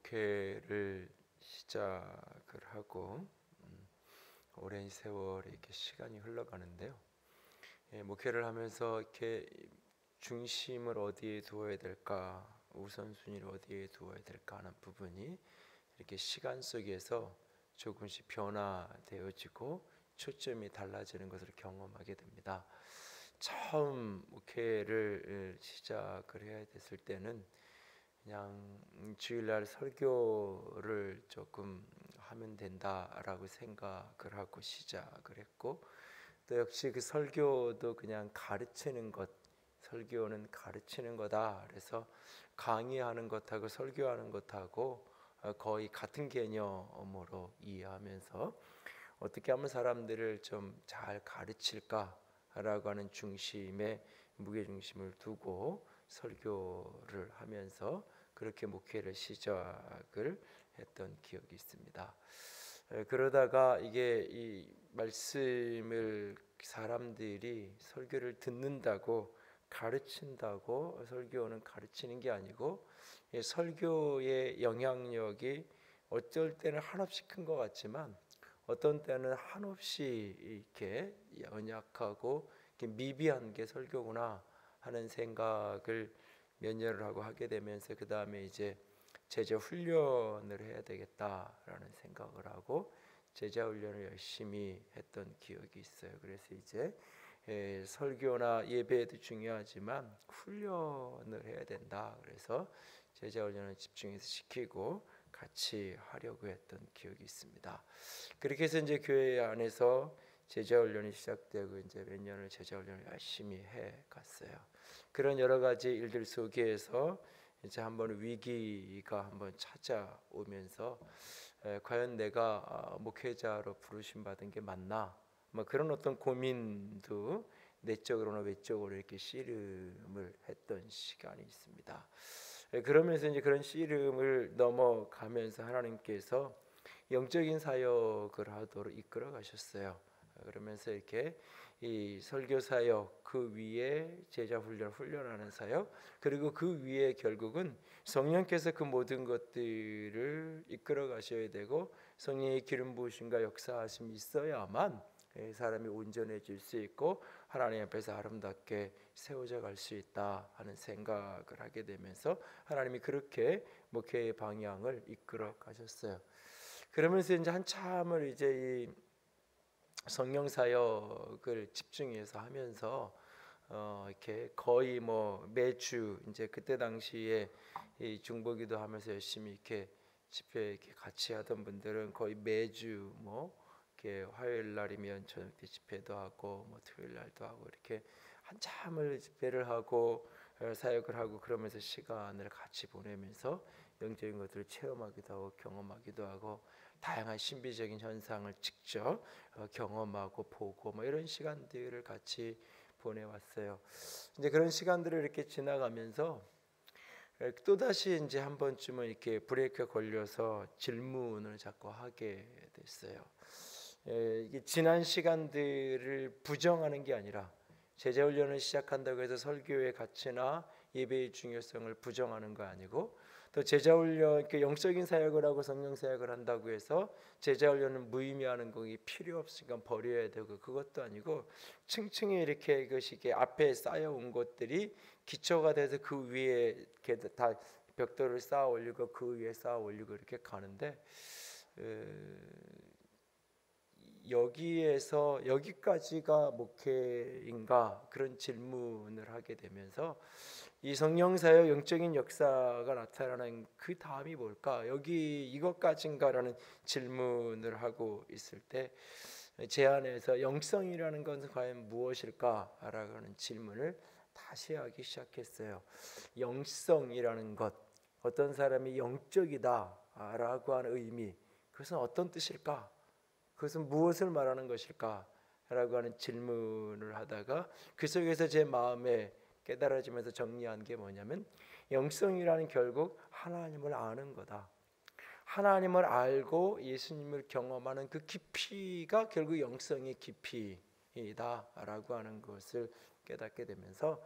목회를 시작을 하고 오랜 세월 이렇게 시간이 흘러가는데요. 목회를 하면서 이렇게 중심을 어디에 두어야 될까, 우선순위를 어디에 두어야 될까 하는 부분이 이렇게 시간 속에서 조금씩 변화되어지고 초점이 달라지는 것을 경험하게 됩니다. 처음 목회를 시작을 해야 됐을 때는 그냥 주일날 설교를 조금 하면 된다라고 생각을 하고 시작을 했고, 또 역시 그 설교도 그냥 가르치는 것, 설교는 가르치는 거다. 그래서 강의하는 것하고 설교하는 것하고 거의 같은 개념으로 이해하면서 어떻게 하면 사람들을 좀 잘 가르칠까라고 하는 중심에 무게중심을 두고 설교를 하면서 그렇게 목회를 시작을 했던 기억이 있습니다. 그러다가 이게 이 말씀을 사람들이 설교를 듣는다고 가르친다고, 설교는 가르치는 게 아니고 설교의 영향력이 어쩔 때는 한없이 큰 것 같지만 어떤 때는 한없이 이렇게 연약하고 이렇게 미비한 게 설교구나 하는 생각을 몇 년을 하고 하게 되면서 그 다음에 이제 제자 훈련을 해야 되겠다라는 생각을 하고 제자 훈련을 열심히 했던 기억이 있어요. 그래서 이제 설교나 예배도 중요하지만 훈련을 해야 된다. 그래서 제자 훈련을 집중해서 시키고 같이 하려고 했던 기억이 있습니다. 그렇게 해서 이제 교회 안에서 제자 훈련이 시작되고 이제 몇 년을 제자 훈련을 열심히 해 갔어요. 그런 여러 가지 일들 속에서 이제 한번 위기가 한번 찾아오면서 과연 내가 목회자로 부르심 받은 게 맞나? 뭐 그런 어떤 고민도 내적으로나 외적으로 이렇게 씨름을 했던 시간이 있습니다. 그러면서 이제 그런 씨름을 넘어가면서 하나님께서 영적인 사역을 하도록 이끌어 가셨어요. 그러면서 이렇게 이 설교 사역, 그 위에 제자 훈련하는 사역, 그리고 그 위에 결국은 성령께서 그 모든 것들을 이끌어 가셔야 되고 성령의 기름 부으심과 역사하심이 있어야만 사람이 온전해질 수 있고 하나님 앞에서 아름답게 세워져 갈 수 있다 하는 생각을 하게 되면서 하나님이 그렇게 목회의 방향을 이끌어 가셨어요. 그러면서 이제 한참을 이제 이 성령 사역을 집중해서 하면서 이렇게 거의 뭐 매주 이제 그때 당시에 이 중보기도 하면서 열심히 이렇게 집회 이렇게 같이 하던 분들은 거의 매주 뭐 이렇게 화요일 날이면 저녁 때 집회도 하고 뭐 토요일 날도 하고 이렇게 한참을 집회를 하고 사역을 하고 그러면서 시간을 같이 보내면서 영적인 것들을 체험하기도 하고 경험하기도 하고 다양한 신비적인 현상을 직접 경험하고 보고 뭐 이런 시간들을 같이 보내왔어요. 이제 그런 시간들을 이렇게 지나가면서 또 다시 이제 한 번쯤은 이렇게 브레이크가 걸려서 질문을 자꾸 하게 됐어요. 이게 지난 시간들을 부정하는 게 아니라 제자 훈련을 시작한다고 해서 설교의 가치나 예배의 중요성을 부정하는 거 아니고 또 제자 훈련 이렇게 영적인 사역을 하고 성령 사역을 한다고 해서 제자 훈련은 무의미하는 거기 필요 없으니까 버려야 되고 그것도 아니고 층층이 이렇게 이것이 이렇게 앞에 쌓여온 것들이 기초가 돼서 그 위에 이렇게 다 벽돌을 쌓아 올리고 그 위에 쌓아 올리고 이렇게 가는데 여기에서 여기까지가 목회인가 그런 질문을 하게 되면서 이 성령사역 영적인 역사가 나타나는 그 다음이 뭘까? 여기 이것까지인가라는 질문을 하고 있을 때 제 안에서 영성이라는 것은 과연 무엇일까라고 하는 질문을 다시 하기 시작했어요. 영성이라는 것, 어떤 사람이 영적이다라고 하는 의미, 그것은 어떤 뜻일까? 그것은 무엇을 말하는 것일까? 라고 하는 질문을 하다가 그 속에서 제 마음에 깨달아지면서 정리한 게 뭐냐면 영성이라는 결국 하나님을 아는 거다. 하나님을 알고 예수님을 경험하는 그 깊이가 결국 영성의 깊이다 라고 하는 것을 깨닫게 되면서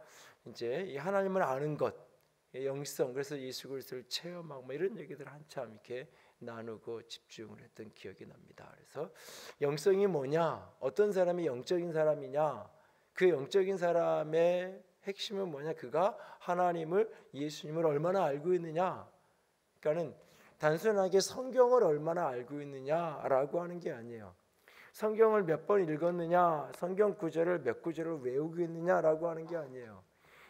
이제 이 하나님을 아는 것, 영성, 그래서 예수 그리스도를 체험하고 뭐 이런 얘기들 한참 이렇게 나누고 집중을 했던 기억이 납니다. 그래서 영성이 뭐냐, 어떤 사람이 영적인 사람이냐, 그 영적인 사람의 핵심은 뭐냐, 그가 하나님을, 예수님을 얼마나 알고 있느냐. 그러니까는 단순하게 성경을 얼마나 알고 있느냐라고 하는 게 아니에요. 성경을 몇 번 읽었느냐, 성경 구절을 몇 구절을 외우고 있느냐라고 하는 게 아니에요.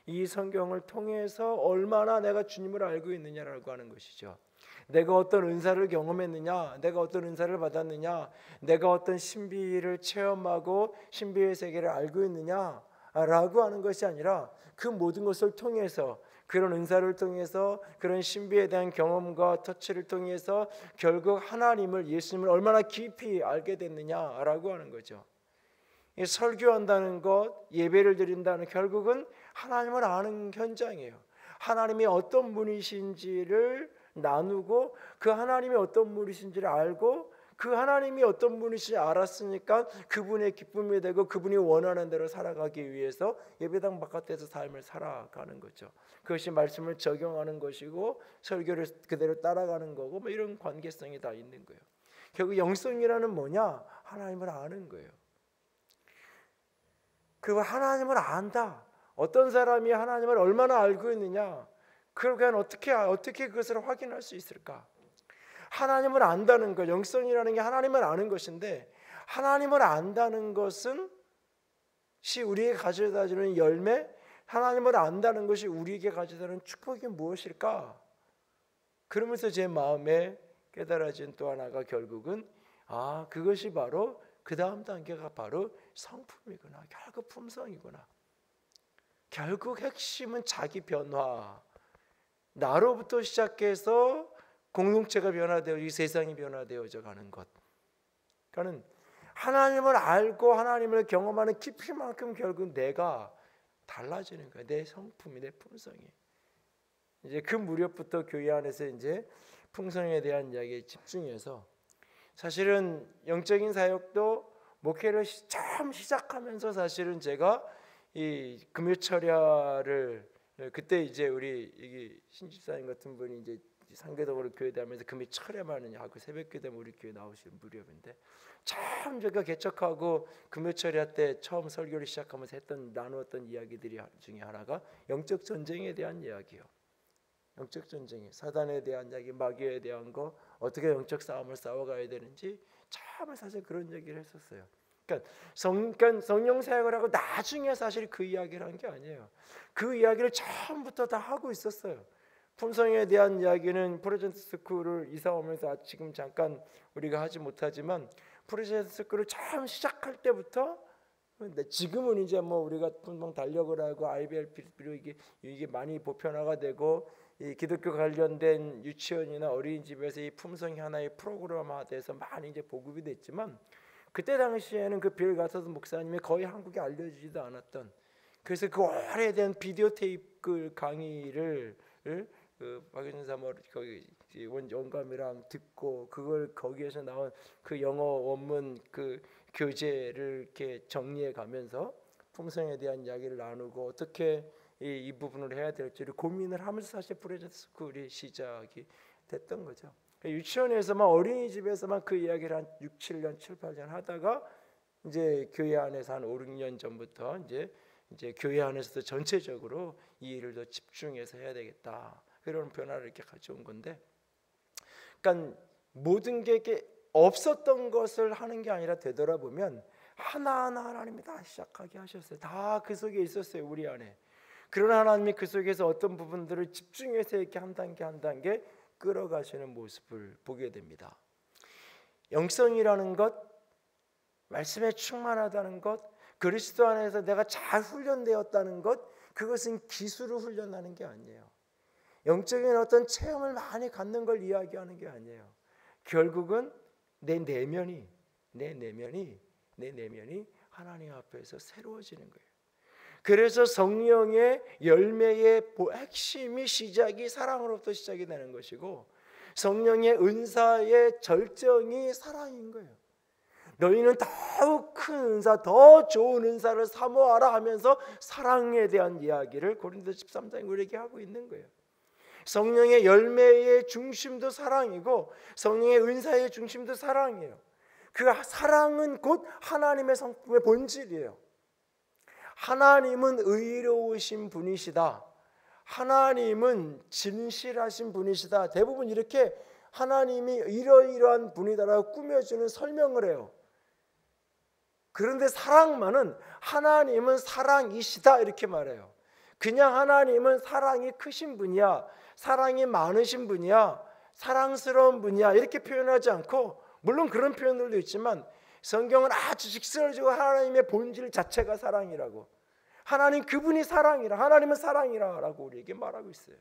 이 성경을 통해서 얼마나 내가 주님을 알고 있느냐라고 하는 것이죠. 내가 어떤 은사를 경험했느냐, 내가 어떤 은사를 받았느냐, 내가 어떤 신비를 체험하고 신비의 세계를 알고 있느냐라고 하는 것이 아니라 그 모든 것을 통해서, 그런 은사를 통해서, 그런 신비에 대한 경험과 터치를 통해서 결국 하나님을, 예수님을 얼마나 깊이 알게 됐느냐라고 하는 거죠. 설교한다는 것, 예배를 드린다는, 결국은 하나님을 아는 현장이에요. 하나님이 어떤 분이신지를 나누고, 그 하나님이 어떤 분이신지를 알고, 그 하나님이 어떤 분이신지 알았으니까 그분의 기쁨이 되고 그분이 원하는 대로 살아가기 위해서 예배당 바깥에서 삶을 살아가는 거죠. 그것이 말씀을 적용하는 것이고 설교를 그대로 따라가는 거고, 뭐 이런 관계성이 다 있는 거예요. 결국 영성이라는 뭐냐? 하나님을 아는 거예요. 그 하나님을 안다. 어떤 사람이 하나님을 얼마나 알고 있느냐? 그러면 어떻게 그것을 확인할 수 있을까? 하나님을 안다는 것, 영성이라는 게 하나님을 아는 것인데, 하나님을 안다는 것은 우리에게 가져다주는 열매, 하나님을 안다는 것이 우리에게 가져다주는 축복이 무엇일까? 그러면서 제 마음에 깨달아진 또 하나가 결국은 그것이 바로 그 다음 단계가 바로 성품이구나. 결국 품성이구나. 결국 핵심은 자기 변화, 나로부터 시작해서 공동체가 변화되어 이 세상이 변화되어져 가는 것. 그러니까 하나님을 알고 하나님을 경험하는 깊이만큼 결국 내가 달라지는 거예요. 내 성품이, 내 품성이. 이제 그 무렵부터 교회 안에서 이제 품성에 대한 이야기에 집중해서, 사실은 영적인 사역도 목회를 처음 시작하면서 사실은 제가 이 금요철야를, 그때 이제 우리 신집사님 같은 분이 이제 상계동으로 교회 다니면서 금요철야만 하고 새벽기도 우리 교회 나오시는 무렵인데, 참 제가 개척하고 금요철야 때 처음 설교를 시작하면서 나누었던 이야기들이 중에 하나가 영적 전쟁에 대한 이야기예요. 영적 전쟁이, 사단에 대한 이야기, 마귀에 대한 거, 어떻게 영적 싸움을 싸워가야 되는지 처음에 사실 그런 얘기를 했었어요. 그러니까 성령 사역을 하고 나중에 사실 그 이야기를 한 게 아니에요. 그 이야기를 처음부터 다 하고 있었어요. 품성에 대한 이야기는 프로젝트 스쿨을 이사 오면서 지금 잠깐 우리가 하지 못하지만, 프로젝트 스쿨을 처음 시작할 때부터, 지금은 이제 뭐 우리가 분명 달력을 하고 IBLP로 이게 많이 보편화가 되고, 이 기독교 관련된 유치원이나 어린이집에서 이 품성이 하나의 프로그램화돼서 많이 이제 보급이 됐지만, 그때 당시에는 그 빌 가서스 목사님이 거의 한국에 알려지지도 않았던, 그래서 그 오래된 비디오 테이프 강의를 박윤 사모 거기 원감이랑 듣고, 그걸 거기에서 나온 그 영어 원문 그 교재를 이렇게 정리해 가면서 품성에 대한 이야기를 나누고 어떻게 이 부분을 해야 될지를 고민을 하면서 사실 프로젝트 스쿨이 시작이 됐던 거죠. 유치원에서만, 어린이집에서만 그 이야기를 한 6, 7년, 7, 8년 하다가 이제 교회 안에서 한 5, 6년 전부터 이제 교회 안에서도 전체적으로 이 일을 더 집중해서 해야 되겠다, 그런 변화를 이렇게 가져온 건데, 그러니까 모든 게 이렇게 없었던 것을 하는 게 아니라 되돌아보면 하나하나 하나님이 다 시작하게 하셨어요. 다 그 속에 있었어요, 우리 안에. 그러나 하나님이 그 속에서 어떤 부분들을 집중해서 이렇게 한 단계 한 단계 끌어가시는 모습을 보게 됩니다. 영성이라는 것, 말씀에 충만하다는 것, 그리스도 안에서 내가 잘 훈련되었다는 것, 그것은 기술을 훈련하는 게 아니에요. 영적인 어떤 체험을 많이 갖는 걸 이야기하는 게 아니에요. 결국은 내 내면이 하나님 앞에서 새로워지는 거예요. 그래서 성령의 열매의 핵심이, 시작이 사랑으로부터 시작이 되는 것이고, 성령의 은사의 절정이 사랑인 거예요. 너희는 더욱 큰 은사, 더 좋은 은사를 사모하라 하면서 사랑에 대한 이야기를 고린도 13장에 우리에게 하고 있는 거예요. 성령의 열매의 중심도 사랑이고 성령의 은사의 중심도 사랑이에요. 그 사랑은 곧 하나님의 성품의 본질이에요. 하나님은 의로우신 분이시다. 하나님은 진실하신 분이시다. 대부분 이렇게 하나님이 이러이러한 분이다라고 꾸며주는 설명을 해요. 그런데 사랑만은 하나님은 사랑이시다 이렇게 말해요. 그냥 하나님은 사랑이 크신 분이야, 사랑이 많으신 분이야, 사랑스러운 분이야 이렇게 표현하지 않고, 물론 그런 표현들도 있지만 성경은 아주 직설적으로 하나님의 본질 자체가 사랑이라고, 하나님 그분이 사랑이라, 하나님은 사랑이라고 우리에게 말하고 있어요.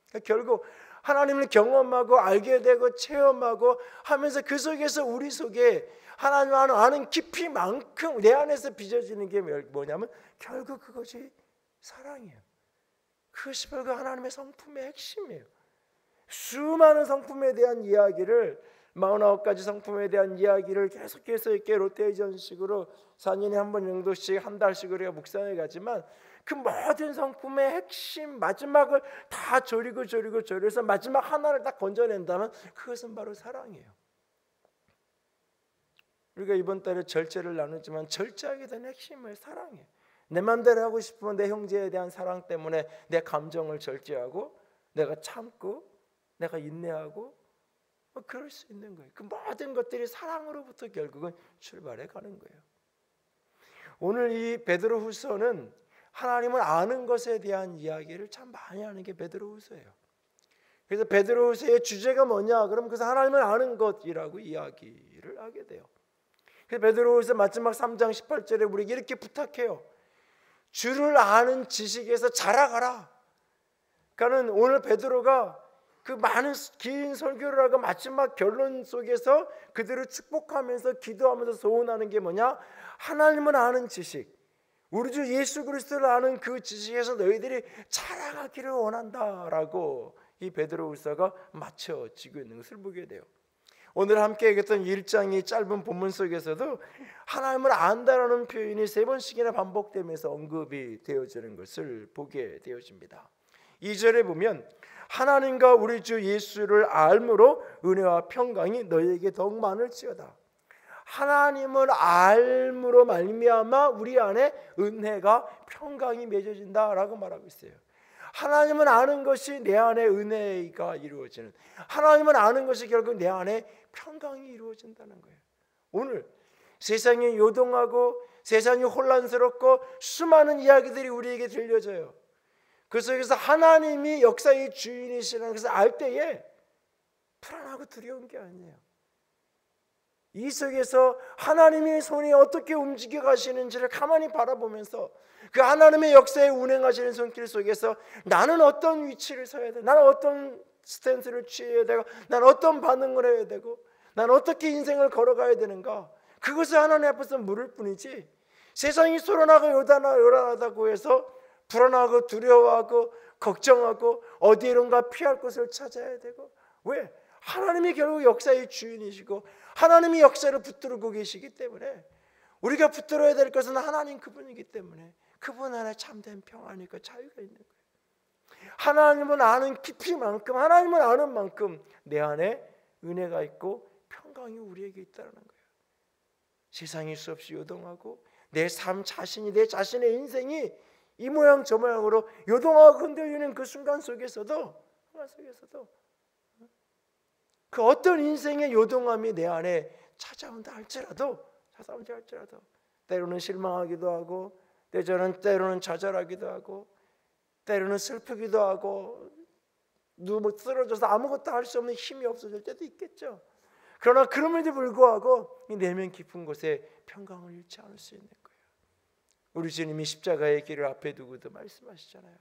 그러니까 결국 하나님을 경험하고 알게 되고 체험하고 하면서 그 속에서 우리 속에 하나님을 아는 깊이만큼 내 안에서 빚어지는 게 뭐냐면 결국 그것이 사랑이에요. 그것이 바로 그 하나님의 성품의 핵심이에요. 수많은 성품에 대한 이야기를, 49가지 성품에 대한 이야기를 계속해서 이렇게 로테이션식으로 4년에 한 번 정도씩 한 달씩으로 우리가 묵상해 가지만 그 모든 성품의 핵심 마지막을 다 조리고 마지막 하나를 딱 건져낸다면 그것은 바로 사랑이에요. 우리가 이번 달에 절제를 나누지만 절제하게 된 핵심은 사랑이에요. 내 맘대로 하고 싶으면 내 형제에 대한 사랑 때문에 내 감정을 절제하고 내가 참고 내가 인내하고 그럴 수 있는 거예요. 그 모든 것들이 사랑으로부터 결국은 출발해 가는 거예요. 오늘 이 베드로후서는 하나님을 아는 것에 대한 이야기를 참 많이 하는 게 베드로후서예요. 그래서 베드로후서의 주제가 뭐냐? 그럼 그래서 하나님을 아는 것이라고 이야기를 하게 돼요. 그래서 베드로후서 마지막 3장 18절에 우리에게 이렇게 부탁해요. 주를 아는 지식에서 자라가라. 그러니까 오늘 베드로가 그 많은 긴 설교를 하고 마지막 결론 속에서 그들을 축복하면서 기도하면서 소원하는 게 뭐냐? 하나님을 아는 지식, 우리 주 예수 그리스도를 아는 그 지식에서 너희들이 자라가기를 원한다라고 이 베드로후서가 맞춰지고 있는 것을 보게 돼요. 오늘 함께 읽었던 1장의 짧은 본문 속에서도 하나님을 안다라는 표현이 3번씩이나 반복되면서 언급이 되어지는 것을 보게 되어집니다. 2절에 보면 하나님과 우리 주 예수를 알므로 은혜와 평강이 너희에게 더욱 많을지어다. 하나님을 알므로 말미암아 우리 안에 은혜가 평강이 맺어진다라고 말하고 있어요. 하나님을 아는 것이 내 안에 은혜가 이루어지는, 하나님을 아는 것이 결국 내 안에 평강이 이루어진다는 거예요. 오늘 세상이 요동하고 세상이 혼란스럽고 수많은 이야기들이 우리에게 들려져요. 그 속에서 하나님이 역사의 주인이시라는 것을 알 때에 불안하고 두려운 게 아니에요. 이 속에서 하나님의 손이 어떻게 움직여 가시는지를 가만히 바라보면서 그 하나님의 역사에 운행하시는 손길 속에서 나는 어떤 위치를 서야 돼, 나는 어떤 스탠스를 취해야 되고, 나는 어떤 반응을 해야 되고, 나는 어떻게 인생을 걸어가야 되는가, 그것을 하나님 앞에서 물을 뿐이지, 세상이 소란하고 요란하다고 해서 불안하고 두려워하고 걱정하고 어디론가 피할 곳을 찾아야 되고, 왜? 하나님이 결국 역사의 주인이시고 하나님이 역사를 붙들고 계시기 때문에 우리가 붙들어야 될 것은 하나님 그분이기 때문에 그분 안에 참된 평안이 있고 자유가 있는 거예요. 하나님을 아는 깊이만큼, 하나님을 아는 만큼 내 안에 은혜가 있고 평강이 우리에게 있다는 거예요. 세상이 수없이 요동하고 내 삶 자신이, 내 자신의 인생이 이 모양 저 모양으로 요동하고 흔들리는 그 순간 속에서도 그 어떤 인생의 요동함이 내 안에 찾아온다 할지라도 때로는 실망하기도 하고, 때로는 좌절하기도 하고, 때로는 슬프기도 하고, 누워 쓰러져서 아무것도 할 수 없는 힘이 없어질 때도 있겠죠. 그러나 그럼에도 불구하고 이 내면 깊은 곳에 평강을 잃지 않을 수 있는 거예요. 우리 주님이 십자가의 길을 앞에 두고도 말씀하시잖아요.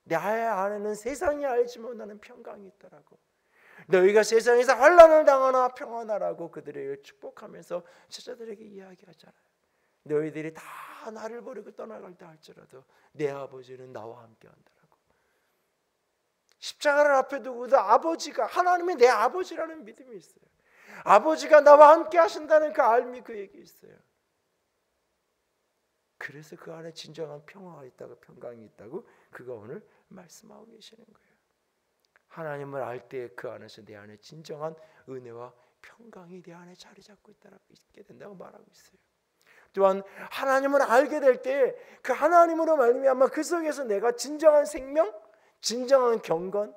내 안에는 세상이 알지 못하는 평강이 있더라고. 너희가 세상에서 환난을 당하나 평안하라고 그들에게 축복하면서 제자들에게 이야기하잖아요. 너희들이 다 나를 버리고 떠나갈 때 할지라도 내 아버지는 나와 함께 한다라고. 십자가를 앞에 두고도 아버지가, 하나님이 내 아버지라는 믿음이 있어요. 아버지가 나와 함께 하신다는 그 알미 그에게 있어요. 그래서 그 안에 진정한 평화가 있다고, 평강이 있다고 그가 오늘 말씀하고 계시는 거예요. 하나님을 알 때 그 안에서 내 안에 진정한 은혜와 평강이 내 안에 자리 잡고 있게 된다고 말하고 있어요. 또한 하나님을 알게 될 때 그 하나님으로 말미암아 그 속에서 내가 진정한 생명, 진정한 경건,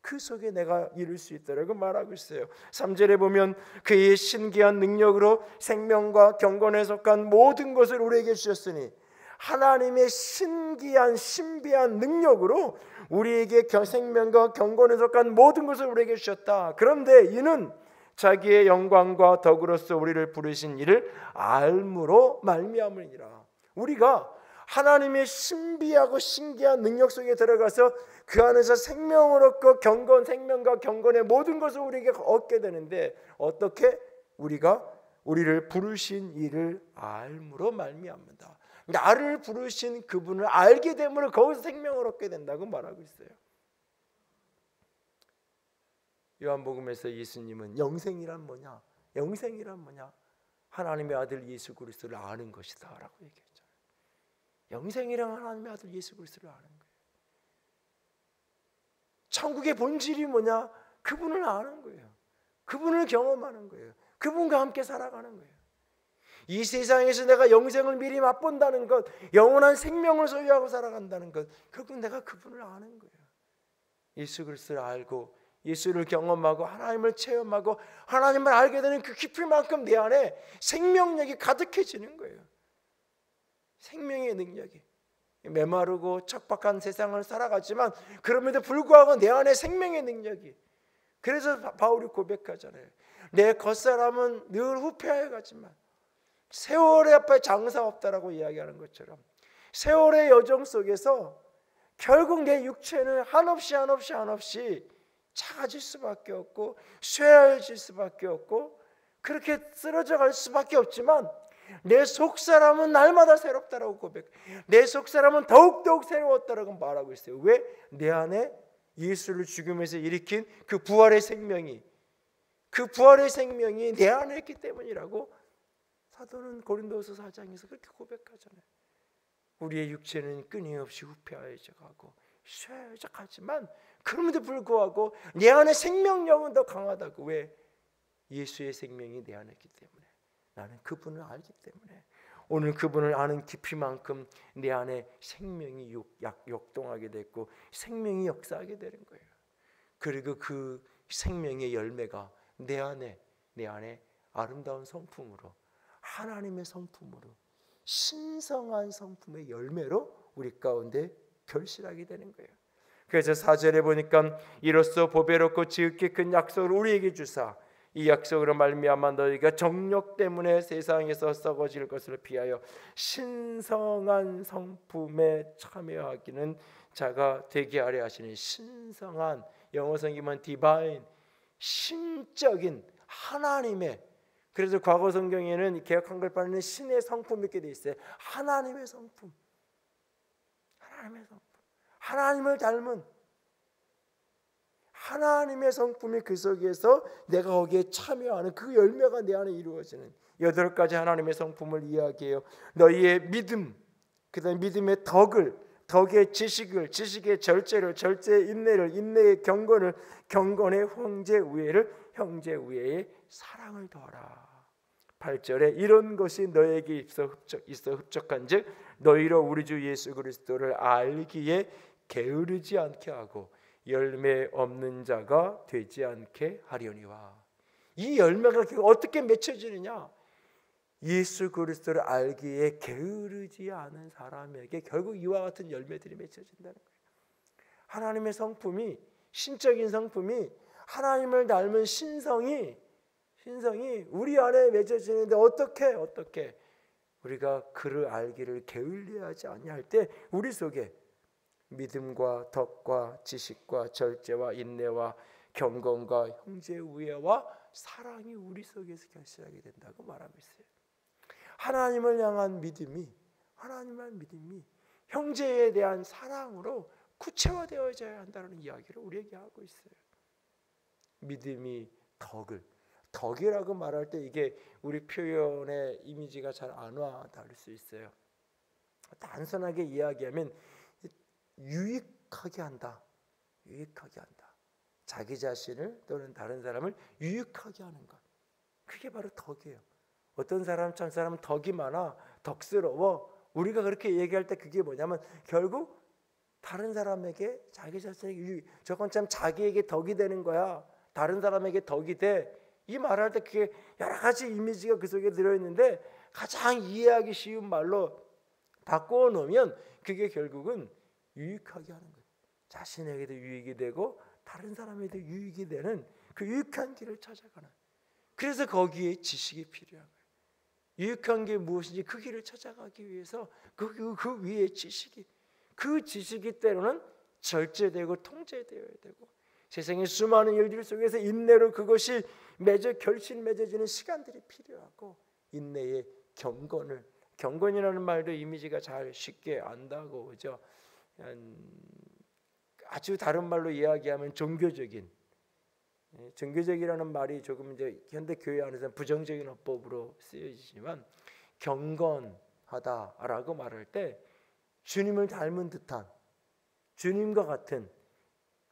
그 속에 내가 이룰 수 있다라고 말하고 있어요. 3절에 보면 그의 신기한 능력으로 생명과 경건에 속한 모든 것을 우리에게 주셨으니, 하나님의 신기한 신비한 능력으로 우리에게 생명과 경건에 속한 모든 것을 우리에게 주셨다. 그런데 이는 자기의 영광과 덕으로서 우리를 부르신 이를 알므로 말미암으니라. 우리가 하나님의 신비하고 신기한 능력 속에 들어가서 그 안에서 생명을 얻고 경건, 생명과 경건의 모든 것을 우리에게 얻게 되는데, 어떻게? 우리를 부르신 이를 알므로 말미암는다. 나를 부르신 그분을 알게 되므로 거기서 생명을 얻게 된다고 말하고 있어요. 요한복음에서 예수님은 영생이란 뭐냐? 영생이란 뭐냐? 하나님의 아들 예수 그리스도를 아는 것이다 라고 얘기했잖아요. 영생이란 하나님의 아들 예수 그리스도를 아는 거예요. 천국의 본질이 뭐냐? 그분을 아는 거예요. 그분을 경험하는 거예요. 그분과 함께 살아가는 거예요. 이 세상에서 내가 영생을 미리 맛본다는 것, 영원한 생명을 소유하고 살아간다는 것, 결국 내가 그분을 아는 거예요. 예수 그리스도를 알고 예수를 경험하고 하나님을 체험하고 하나님을 알게 되는 그 깊이만큼 내 안에 생명력이 가득해지는 거예요. 생명의 능력이. 메마르고 척박한 세상을 살아가지만 그럼에도 불구하고 내 안에 생명의 능력이. 그래서 바울이 고백하잖아요. 내 겉사람은 늘 후패하여 가지만 세월의 앞에 장사 없다라고 이야기하는 것처럼, 세월의 여정 속에서 결국 내 육체는 한없이 작아질 수밖에 없고 쇠해질 수밖에 없고 그렇게 쓰러져 갈 수밖에 없지만, 내 속사람은 날마다 새롭다라고 고백. 내 속사람은 더욱더욱 새로웠다라고 말하고 있어요. 왜? 내 안에 예수를 죽음에서 일으킨 그 부활의 생명이, 그 부활의 생명이 내 안에 있기 때문이라고 사도는 고린도서 4장에서 그렇게 고백하잖아요. 우리의 육체는 끊임없이 후패하여져 가고 쇠해져 가지만 그럼에도 불구하고 내 안에 생명력은 더 강하다고. 왜? 예수의 생명이 내 안에 있기 때문에. 나는 그분을 알기 때문에. 오늘 그분을 아는 깊이만큼 내 안에 생명이 역동하게 됐고 생명이 역사하게 되는 거예요. 그리고 그 생명의 열매가 내 안에 아름다운 성품으로, 하나님의 성품으로, 신성한 성품의 열매로 우리 가운데 결실하게 되는 거예요. 그래서 4절에 보니까 이로써 보배롭고 지극히 큰 약속을 우리에게 주사 이 약속으로 말미암아 너희가 정욕 때문에 세상에서 썩어질 것을 피하여 신성한 성품에 참여하기는 자가 되게 하려 하시니, 신성한, 영어 성경은 divine, 신적인 하나님의, 그래서 과거 성경에는 개역 한글판에는 신의 성품 이렇게 돼 있어요. 하나님의 성품, 하나님의 성품, 하나님을 닮은 하나님의 성품이 그 속에서 내가 거기에 참여하는 그 열매가 내 안에 이루어지는 8가지 하나님의 성품을 이야기해요. 너희의 믿음, 그다음에 믿음의 덕의 지식을, 지식의 절제를, 절제의 인내를, 인내의 경건을, 경건의 형제우애를, 형제우애의 사랑을 더하라. 8절에 이런 것이 너에게 있어 흡족한즉 너희로 우리 주 예수 그리스도를 알기에 게으르지 않게 하고 열매 없는 자가 되지 않게 하려니와. 이 열매가 어떻게 맺혀지느냐? 예수 그리스도를 알기에 게으르지 않은 사람에게 결국 이와 같은 열매들이 맺혀진다는 거예요. 하나님의 성품이, 신적인 성품이, 하나님을 닮은 신성이 우리 안에 맺어지는데 어떻게 우리가 그를 알기를 게을리하지 아니할 때 우리 속에 믿음과 덕과 지식과 절제와 인내와 경건과 형제우애와 사랑이 우리 속에서 결실하게 된다고 말하고 있어요. 하나님을 향한 믿음이, 형제에 대한 사랑으로 구체화되어져야 한다는 이야기를 우리에게 하고 있어요. 믿음이 덕이라고 말할 때 이게 우리 표현의 이미지가 잘 안 와닿을 수 있어요. 단순하게 이야기하면 유익하게 한다. 유익하게 한다. 자기 자신을 또는 다른 사람을 유익하게 하는 것. 그게 바로 덕이에요. 어떤 사람 참 사람은 덕이 많아, 덕스러워. 우리가 그렇게 얘기할 때 그게 뭐냐면 결국 다른 사람에게 자기 자신에게 저건 참 자기에게 덕이 되는 거야. 다른 사람에게 덕이 돼. 이 말할 때 그게 여러 가지 이미지가 그 속에 들어있는데 가장 이해하기 쉬운 말로 바꾸어 놓으면 그게 결국은 유익하게 하는 거예요. 자신에게도 유익이 되고 다른 사람에게도 유익이 되는 그 유익한 길을 찾아가는. 그래서 거기에 지식이 필요한 거예요. 유익한 게 무엇인지 그 길을 찾아가기 위해서 그 위에 지식이, 그 지식이 때로는 절제되고 통제되어야 되고 세상의 수많은 일들 속에서 인내로 그것이 결실 맺어지는 시간들이 필요하고 인내의 경건이라는 말도 이미지가 잘 쉽게 안다고 그죠? 아주 다른 말로 이야기하면 종교적이라는 말이 조금 이제 현대 교회 안에서는 부정적인 어법으로 쓰여지지만 경건하다라고 말할 때 주님을 닮은 듯한 주님과 같은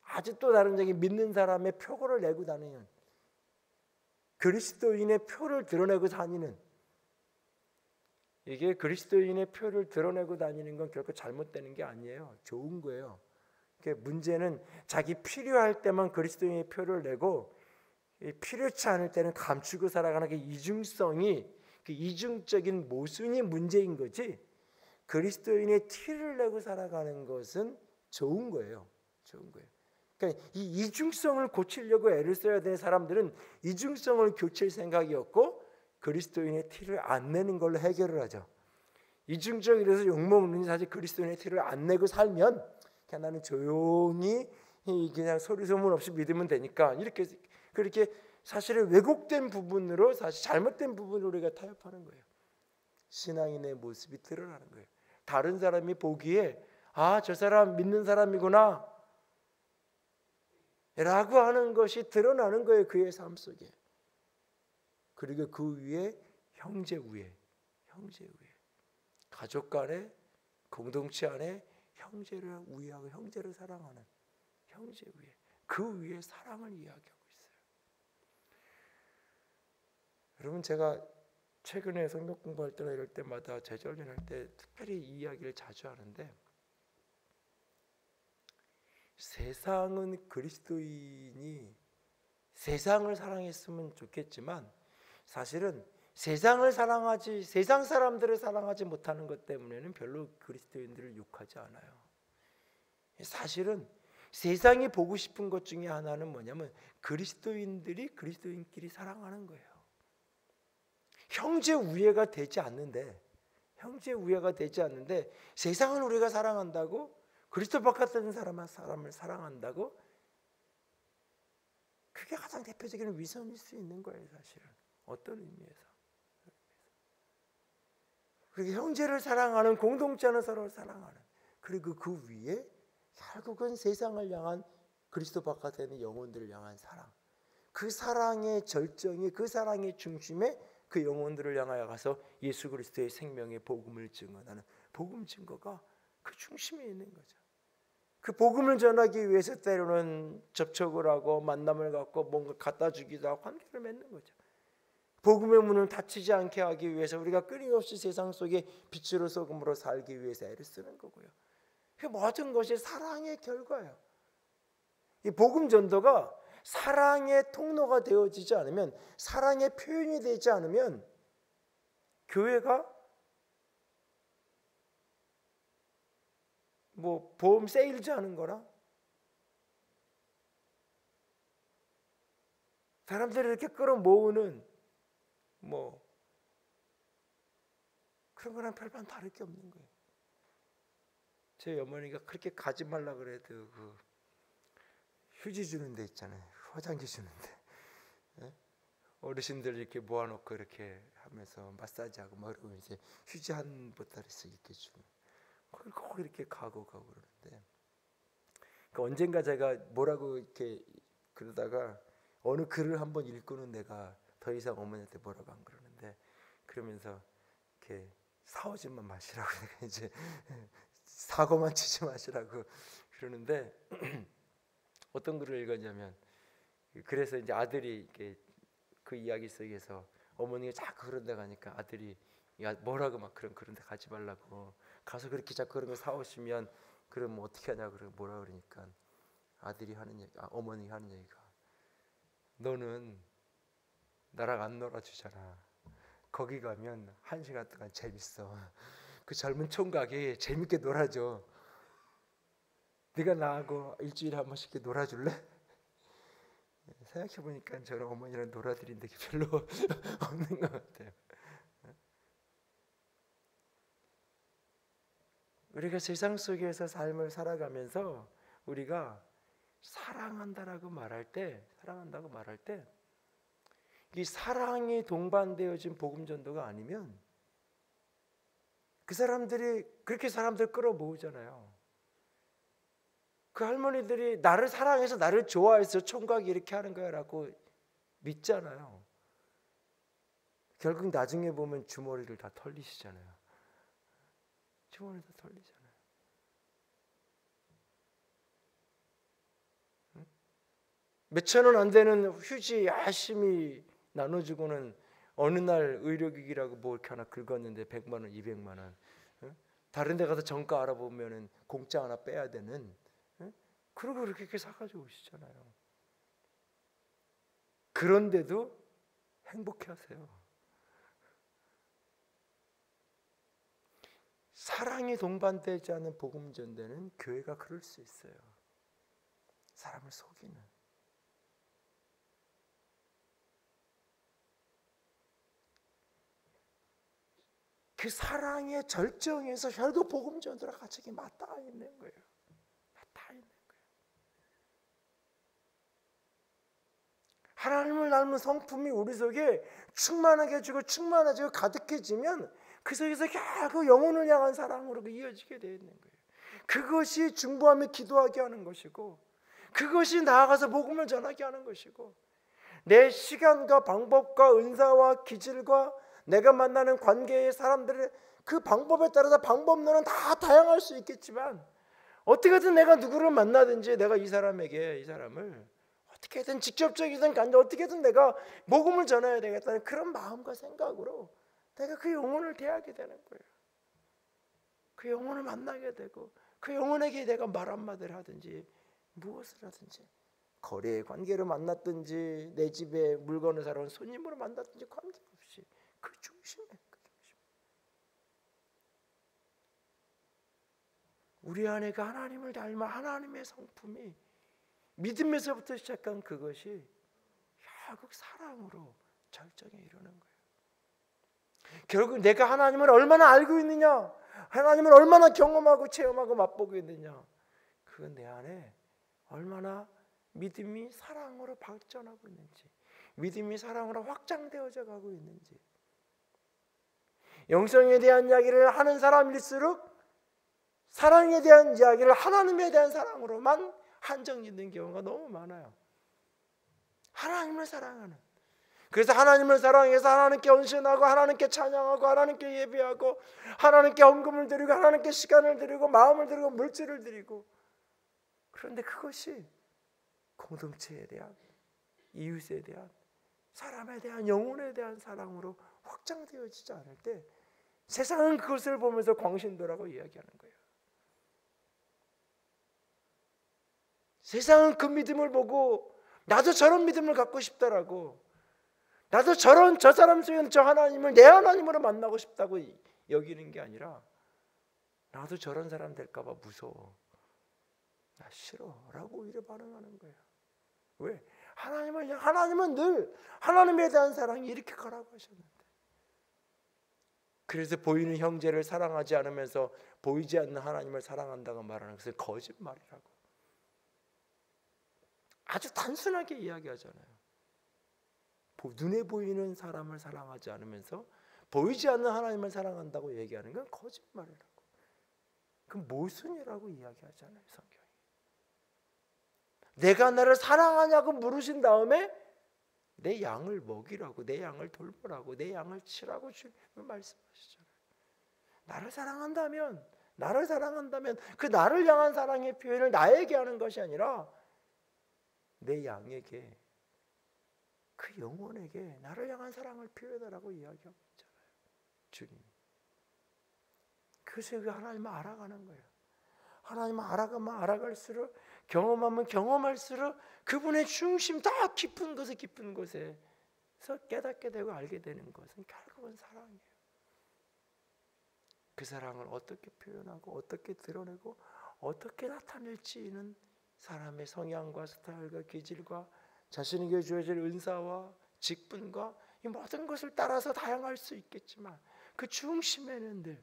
아주 또 다른 적인 믿는 사람의 표고를 내고 다니는 그리스도인의 표를 드러내고 다니는 이게 그리스도인의 표를 드러내고 다니는 건 결코 잘못되는 게 아니에요. 좋은 거예요. 문제는 자기 필요할 때만 그리스도인의 표를 내고 필요치 않을 때는 감추고 살아가는 그 이중성이 그 이중적인 모순이 문제인 거지 그리스도인의 티를 내고 살아가는 것은 좋은 거예요. 좋은 거예요. 그러니까 이 이중성을 고치려고 애를 써야 되는 사람들은 이중성을 고칠 생각이 없고 그리스도인의 티를 안 내는 걸로 해결을 하죠. 이중적이라서 욕먹는 사실 그리스도인의 티를 안 내고 살면 그냥 나는 조용히 그냥 소리 소문 없이 믿으면 되니까 이렇게 그렇게 사실은 왜곡된 부분으로 사실 잘못된 부분으로 우리가 타협하는 거예요. 신앙인의 모습이 드러나는 거예요. 다른 사람이 보기에 아, 저 사람 믿는 사람이구나 라고 하는 것이 드러나는 거예요. 그의 삶 속에. 그리고 그 위에 형제 위에 가족 간에 공동체 안에 형제를 우애하고 형제를 사랑하는 형제 위에 그 위에 사랑을 이야기하고 있어요. 여러분 제가 최근에 성경 공부할 때나 이럴 때마다 제절연할 때 특별히 이 이야기를 자주 하는데 세상은 그리스도인이 세상을 사랑했으면 좋겠지만 사실은 세상 사람들을 사랑하지 못하는 것 때문에는 별로 그리스도인들을 욕하지 않아요. 사실은 세상이 보고 싶은 것 중에 하나는 뭐냐면 그리스도인들이 그리스도인끼리 사랑하는 거예요. 형제 우애가 되지 않는데 세상은 우리가 사랑한다고 그리스도 바깥에 사람을 사랑한다고 그게 가장 대표적인 위선일 수 있는 거예요. 사실은 어떤 의미에서 그렇게 형제를 사랑하는 공동체는 서로를 사랑하는 그리고 그 위에 결국은 세상을 향한 그리스도 바깥에 있는 영혼들을 향한 사랑 그 사랑의 절정이 그 사랑의 중심에 그 영혼들을 향하여 가서 예수 그리스도의 생명의 복음을 증언하는 복음 증거가 그 중심에 있는 거죠. 그 복음을 전하기 위해서 때로는 접촉을 하고 만남을 갖고 뭔가 갖다 주기도 하고 관계를 맺는 거죠. 복음의 문을 닫히지 않게 하기 위해서 우리가 끊임없이 세상 속에 빛으로 소금으로 살기 위해서 애를 쓰는 거고요. 그 모든 것이 사랑의 결과예요. 이 복음 전도가 사랑의 통로가 되어지지 않으면 사랑의 표현이 되지 않으면 교회가 뭐 보험 세일즈 하는 거라 사람들을 이렇게 끌어모으는 뭐 그런 거랑 별반 다를 게 없는 거예요. 제 어머니가 그렇게 가지 말라 그래도 그 휴지 주는 데 있잖아요. 화장지 주는데 어르신들 이렇게 모아놓고 이렇게 하면서 마사지하고 뭐 그러고 이제 휴지 한 보따리씩 이렇게 주는 거기 꼭 이렇게 가고 그러는데 그러니까 언젠가 제가 뭐라고 이렇게 그러다가 어느 글을 한번 읽고는 내가 더 이상 어머니한테 뭐라고 안 그러는데 그러면서 이렇게 사오지만 마시라고 내가 이제 사고만 치지 마시라고 그러는데 어떤 글을 읽었냐면 그래서 이제 아들이 이렇게 그 이야기 속에서 어머니가 자꾸 그런 데 가니까 아들이 야 뭐라고 막 그런 데 가지 말라고 가서 그렇게 자꾸 그런 거 사오시면 그럼 어떻게 하냐 그러고 뭐라 그러니까 아들이 하는 얘기 어머니 하는 얘기가 너는 나랑 안 놀아주잖아. 거기 가면 1시간 동안 재밌어. 그 젊은 총각이 재밌게 놀아줘. 네가 나하고 일주일에 한 번씩 놀아줄래? 생각해보니까 저런 어머니랑 놀아드린 적이 별로 없는 것 같아요. 우리가 세상 속에서 삶을 살아가면서 우리가 사랑한다고 말할 때 이 사랑이 동반되어진 복음 전도가 아니면 그 사람들이 그렇게 사람들 끌어모으잖아요. 그 할머니들이 나를 사랑해서 나를 좋아해서 총각이 이렇게 하는 거야라고 믿잖아요. 결국 나중에 보면 주머니를 다 털리시잖아요. 주머니 다 털리잖아요. 몇천 원 안 되는 휴지 열심히 나눠주고는 어느 날 의료기기라고 뭐 이렇게 하나 긁었는데 100만 원, 200만 원. 다른 데 가서 정가 알아보면은 공짜 하나 빼야 되는. 그러고 그렇게 사가지고 오시잖아요. 그런데도 행복해하세요. 사랑이 동반되지 않은 복음 전도는 교회가 그럴 수 있어요. 사람을 속이는. 그 사랑의 절정에서 결국 복음 전도랑 같이 맞닿아 있는 거예요. 맞닿아 있는 거예요. 하나님을 닮은 성품이 우리 속에 충만하게 해주고 충만해지고 가득해지면 그 속에서 결국 영혼을 향한 사랑으로 이어지게 되어 있는 거예요. 그것이 중보하며 기도하게 하는 것이고 그것이 나아가서 복음을 전하게 하는 것이고 내 시간과 방법과 은사와 기질과 내가 만나는 관계의 사람들의 그 방법에 따라서 방법론은 다 다양할 수 있겠지만 어떻게든 내가 누구를 만나든지 내가 이 사람을 어떻게든 직접적이든 간접 어떻게든 내가 복음을 전해야 되겠다는 그런 마음과 생각으로 내가 그 영혼을 대하게 되는 거예요. 그 영혼을 만나게 되고 그 영혼에게 내가 말 한마디를 하든지 무엇을 하든지 거래의 관계로 만났든지 내 집에 물건을 사러 온 손님으로 만났든지 관계없이 그 중심에 우리 안에가 하나님을 닮은 하나님의 성품이 믿음에서부터 시작한 그것이 결국 사랑으로 절정에 이르는 거예요. 결국 내가 하나님을 얼마나 알고 있느냐, 하나님을 얼마나 경험하고 체험하고 맛보고 있느냐, 그건 내 안에 얼마나 믿음이 사랑으로 발전하고 있는지, 믿음이 사랑으로 확장되어져 가고 있는지. 영성에 대한 이야기를 하는 사람일수록 사랑에 대한 이야기를 하나님에 대한 사랑으로만 한정짓는 경우가 너무 많아요. 하나님을 사랑하는. 그래서 하나님을 사랑해서 하나님께 헌신하고 하나님께 찬양하고 하나님께 예배하고 하나님께 헌금을 드리고 하나님께 시간을 드리고 마음을 드리고 물질을 드리고 그런데 그것이 공동체에 대한 이웃에 대한 사람에 대한 영혼에 대한 사랑으로 확장되어지지 않을 때 세상은 그것을 보면서 광신도라고 이야기하는 거예요. 세상은 그 믿음을 보고 나도 저런 믿음을 갖고 싶다라고 나도 저 사람 속에 저 하나님을 내 하나님으로 만나고 싶다고 여기는 게 아니라 나도 저런 사람 될까 봐 무서워. 나 싫어라고 오히려 반응하는 거예요. 왜? 하나님은 늘 하나님에 대한 사랑이 이렇게 가라고 하셨는데 그래서 보이는 형제를 사랑하지 않으면서 보이지 않는 하나님을 사랑한다고 말하는 것은 거짓말이라고 아주 단순하게 이야기하잖아요. 눈에 보이는 사람을 사랑하지 않으면서 보이지 않는 하나님을 사랑한다고 얘기하는 건 거짓말이라고. 그럼 모순이라고 이야기하잖아요, 성경이. 내가 나를 사랑하냐고 물으신 다음에 내 양을 먹이라고, 내 양을 돌보라고, 내 양을 치라고 주님은 말씀하시잖아요. 나를 사랑한다면 그 나를 향한 사랑의 표현을 나에게 하는 것이 아니라 내 양에게, 그 영혼에게 나를 향한 사랑을 표현하라고 이야기하고 있잖아요, 주님. 그래서 그 하나님을 알아가는 거예요. 하나님을 알아가면 알아갈수록, 경험하면 경험할수록 그분의 중심, 더 깊은 곳에서 깨닫게 되고 알게 되는 것은 결국은 사랑이에요. 그 사랑을 어떻게 표현하고 어떻게 드러내고 어떻게 나타낼지는 사람의 성향과 스타일과 기질과 자신에게 주어질 은사와 직분과 이 모든 것을 따라서 다양할 수 있겠지만 그 중심에는 늘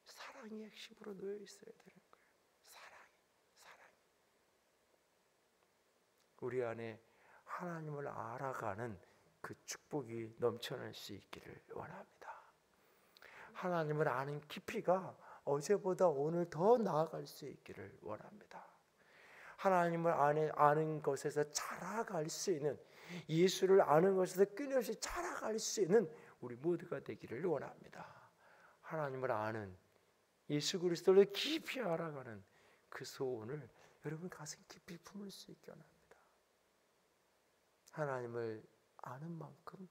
사랑이 핵심으로 놓여 있어야 되는 거예요. 사랑이. 우리 안에 하나님을 알아가는 그 축복이 넘쳐날 수 있기를 원합니다. 하나님을 아는 깊이가 어제보다 오늘 더 나아갈 수 있기를 원합니다. 하나님을 아는 것에서 자라갈 수 있는, 예수를 아는 것에서 끊임없이 자라갈 수 있는 우리 모두가 되기를 원합니다. 하나님을 아는, 예수 그리스도를 깊이 알아가는 그 소원을 여러분 가슴 깊이 품을 수 있게 원합니다. 하나님을 아는 만큼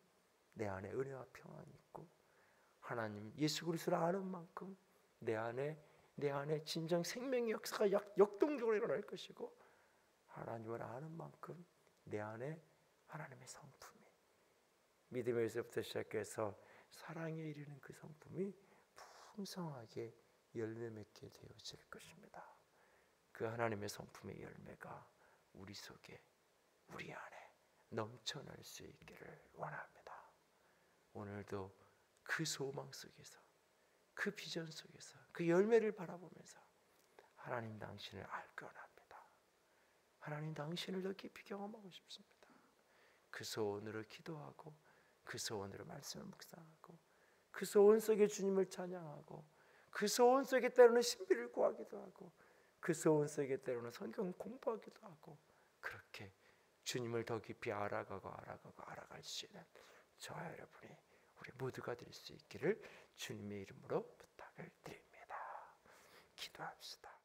내 안에 은혜와 평안이 있고, 하나님 예수 그리스도를 아는 만큼 내 안에 진정 생명의 역사가 역동적으로 일어날 것이고, 하나님을 아는 만큼 내 안에 하나님의 성품이, 믿음에서부터 시작해서 사랑에 이르는 그 성품이 풍성하게 열매 맺게 되어질 것입니다. 그 하나님의 성품의 열매가 우리 속에, 우리 안에 넘쳐날 수 있기를 원합니다. 오늘도 그 소망 속에서, 그 비전 속에서, 그 열매를 바라보면서 하나님 당신을 알기 원합니다. 하나님 당신을 더 깊이 경험하고 싶습니다. 그 소원으로 기도하고, 그 소원으로 말씀을 묵상하고, 그 소원 속에 주님을 찬양하고, 그 소원 속에 때로는 신비를 구하기도 하고, 그 소원 속에 때로는 성경 공부하기도 하고, 그렇게 주님을 더 깊이 알아갈 수 있는 저와 여러분이, 우리 모두가 될 수 있기를 주님의 이름으로 부탁을 드립니다. 기도합시다.